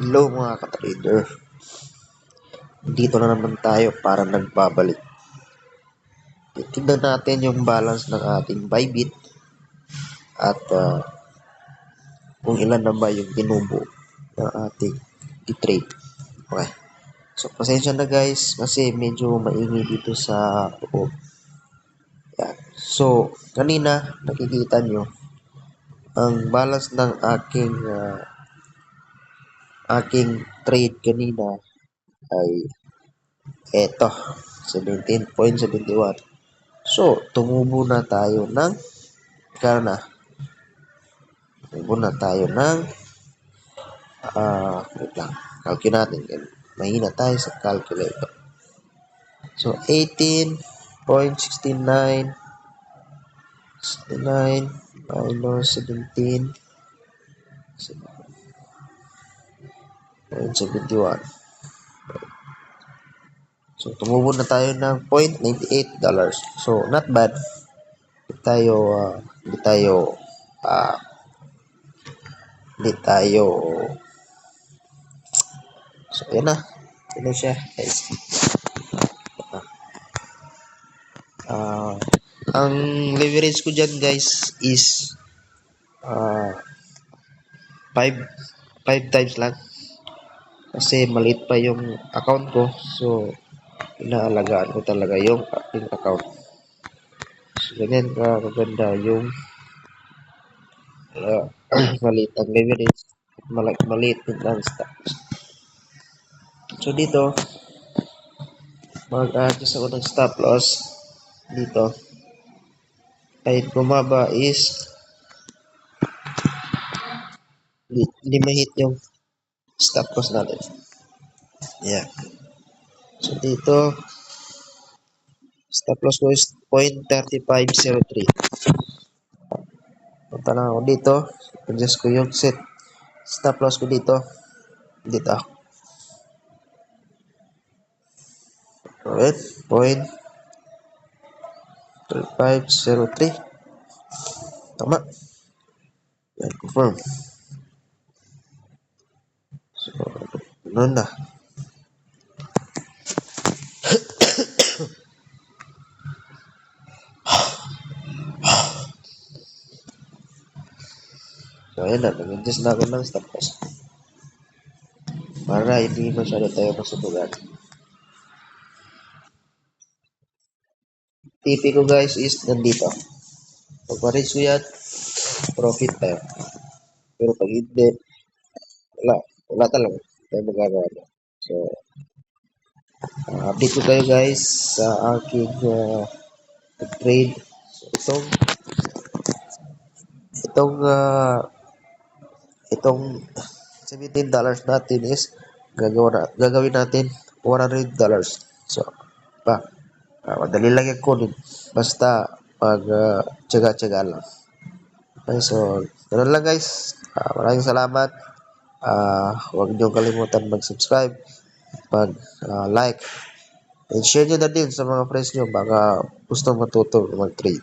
Hello mga ka-trader, dito na naman tayo para nagbabalik. Tignan natin yung balance ng ating Bybit at kung ilan na ba yung tinubo ng ating trade. Okay. So pasensya na guys kasi medyo maingay dito sa loob. Yan. So kanina nakikita nyo ang balance ng aking trade kanina ay eto 17.71. So, tumubo na tayo ng kaya tumubo na tayo ng wait lang, calculate natin. Mahina tayo sa calculator. So, 18.69 minus 17.71. So, tumubo na tayo ng $0.98. So, not bad. Hindi tayo so, yan na. Yan na siya, guys. Ang leverage ko dyan, guys, is 5 times lang. Kasi maliit pa yung account ko. So, inaalagaan ko talaga yung aking account. So, ganyan kaganda yung maliit ang leverage. Maliit din ang stocks. So, dito, mag-adjust ako ng stop loss. Dito, kahit bumaba is hindi ma-hit yung stop loss natin. Yeah. So, dito, stop loss ko is 0.3503. Punta lang ako dito. Adjust ko yung set. Stop loss ko dito. Dito. Alright. 0.3503. Tama. Yan, confirm. So, ganun na. So, ayan na. Nag-adjust na ako ng stop loss. Para hindi masyado tayo masubugan. TP ko guys is nandito. Pag ma-reach ko yan, profit tayo. Pero pag hindi, wala talaga. Tayo magagawa na. So, update ko kayo guys sa aking trade. So, itong $17 natin is gagawin natin $100. So, madali lang yung kunin. Basta tiyaga-tiyaga lang. Okay, so, ganoon lang guys. Maraming salamat. Huwag niyo kalimutan mag-subscribe, mag-like, and share nyo na din sa mga friends nyo baka gusto matuto mag-trade.